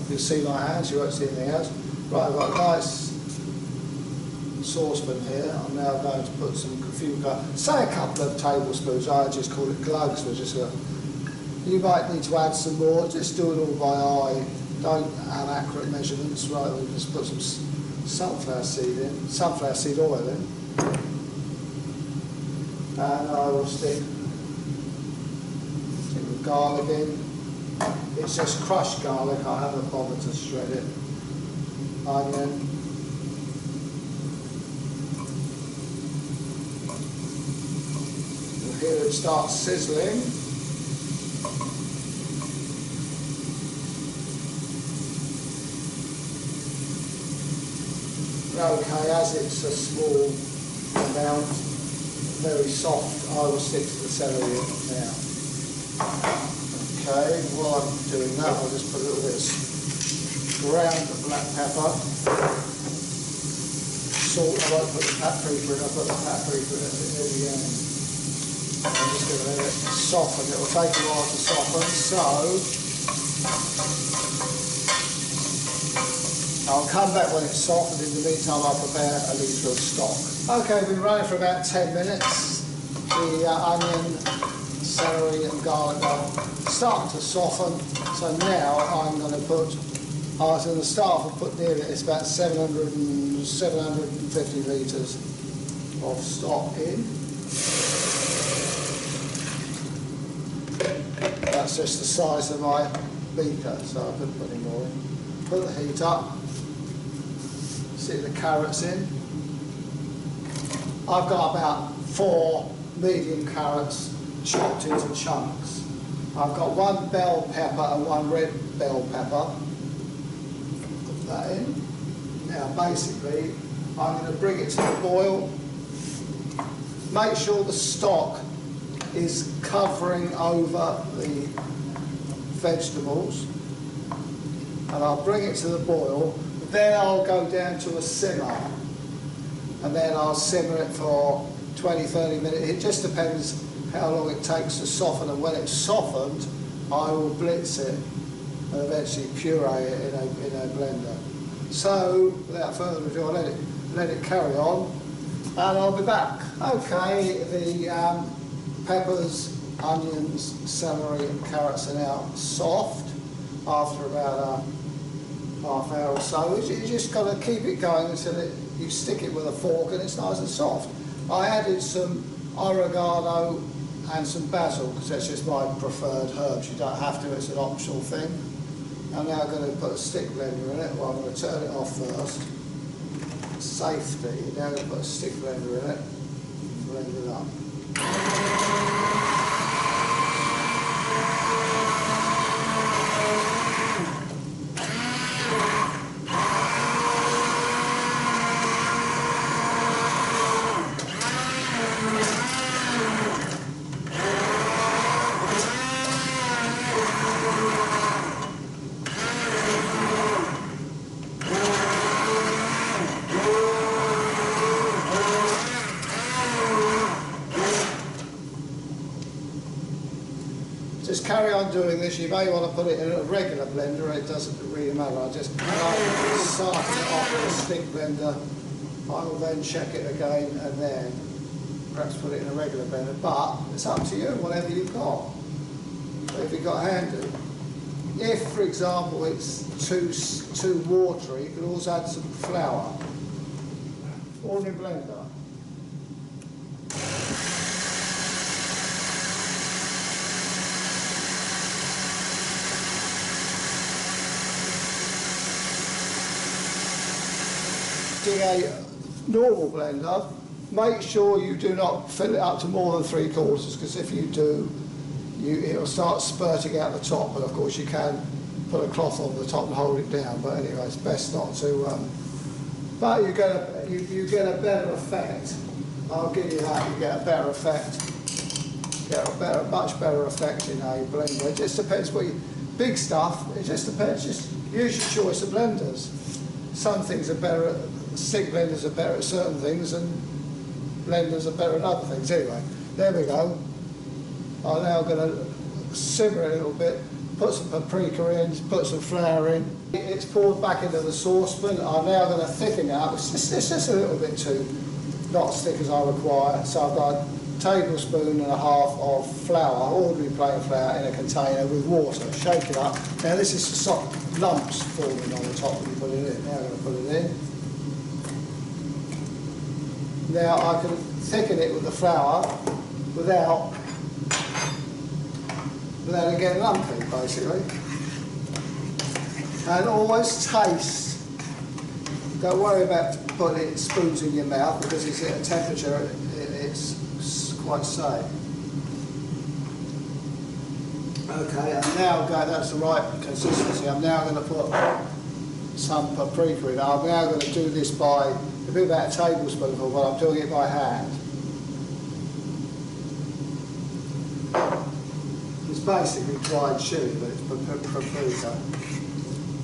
You'll see my hands, you won't see anything else. Right, I've got a nice saucepan here. I'm now going to put say a couple of tablespoons. I just call it glugs. You might need to add some more. Just do it all by eye. Don't have accurate measurements. Right, we'll just put some sunflower seed oil in, and I will stick the garlic in. It's just crushed garlic. I haven't bothered to shred it. Onion. Here it starts sizzling. Okay, as it's a small amount, very soft, I will stick to the celery now. Okay, while I'm doing that, I'll just put a little bit of ground black pepper. Salt, I won't put the paprika in, I'll put the paprika in at the end. I'm just going to let it soften. It will take a while to soften, so I'll come back when it's softened. In the meantime, I'll prepare a litre of stock. Okay, we've been running for about 10 minutes. The onion, celery and garlic are starting to soften. So now I'm going to put, I was going to start off and put near it, it's about 750 litres of stock in. That's just the size of my beaker, so I couldn't put any more in. Put the heat up. Stick the carrots in. I've got about 4 medium carrots chopped into chunks. I've got 1 bell pepper and 1 red bell pepper. Put that in. Now basically I'm going to bring it to the boil. Make sure the stock is covering over the vegetables, and I'll bring it to the boil. Then I'll go down to a simmer, and then I'll simmer it for 20-30 minutes. It just depends how long it takes to soften, and when it's softened I will blitz it and eventually puree it in a blender. So without further ado, I'll let it carry on and I'll be back. Okay, the peppers, onions, celery and carrots are now soft after about a half hour or so. You just got to keep it going until you stick it with a fork and it's nice and soft. I added some oregano and some basil because that's just my preferred herbs. You don't have to, it's an optional thing. I'm now going to put a stick blender in it. Well, I'm going to turn it off first. Safety. Now I'm going to put a stick blender in it and blend it up. Just carry on doing this. You may want to put it in a regular blender, it doesn't really matter. I just start it off with a stick blender. I will then check it again and then perhaps put it in a regular blender. But it's up to you, whatever you've got. So if you've got handy. If, for example, it's too watery, you can also add some flour. Ordinary blender. A normal blender, make sure you do not fill it up to more than 3/4, because if you do, it'll start spurting out the top, and of course you can put a cloth on the top and hold it down, but anyway, it's best not to, but you get a better effect. I'll give you that, you get a better effect, much better effect in a blender. It just depends what big stuff, it just depends, just use your choice of blenders. Some things are better at, stick blenders are better at certain things and blenders are better at other things. Anyway, there we go. I'm now going to simmer it a little bit, put some paprika in, put some flour in. It's poured back into the saucepan. I'm now going to thicken it up. It's just a little bit too, not as thick as I require. So I've got a tablespoon and a half of flour, ordinary plain flour, in a container with water. Shake it up. Now this is to stop lumps forming on the top when you put it in. Now I'm going to put it in. Now I can thicken it with the flour without it getting lumpy, basically. And always taste. Don't worry about putting spoons in your mouth because it's at a temperature it's quite safe. Okay, and now that's the right consistency. I'm now going to put some paprika in. I'm now going to do this by about a tablespoonful, but I'm doing it by hand. It's basically dried chili, but it's paprika.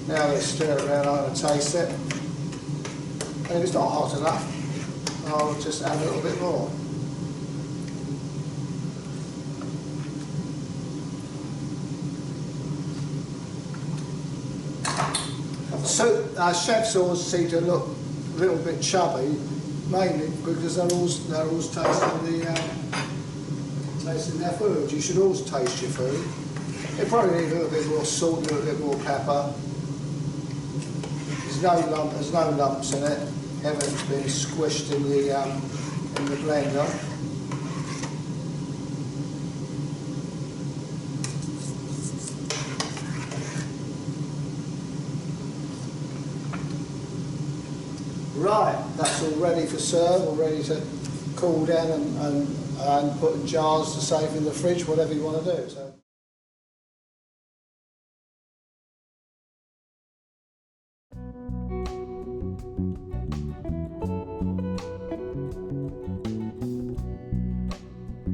Now let's stir it around. I'm going to taste it. And if it's not hot enough, I'll just add a little bit more. So chef sauce seem to look a little bit chubby, mainly because they're always tasting their food. You should always taste your food. It probably needs a little bit more salt, a little bit more pepper. There's no lumps in it. Everything's been squished in the blender. Right, that's all ready for serve, all ready to cool down and put in jars to save in the fridge, whatever you want to do. So.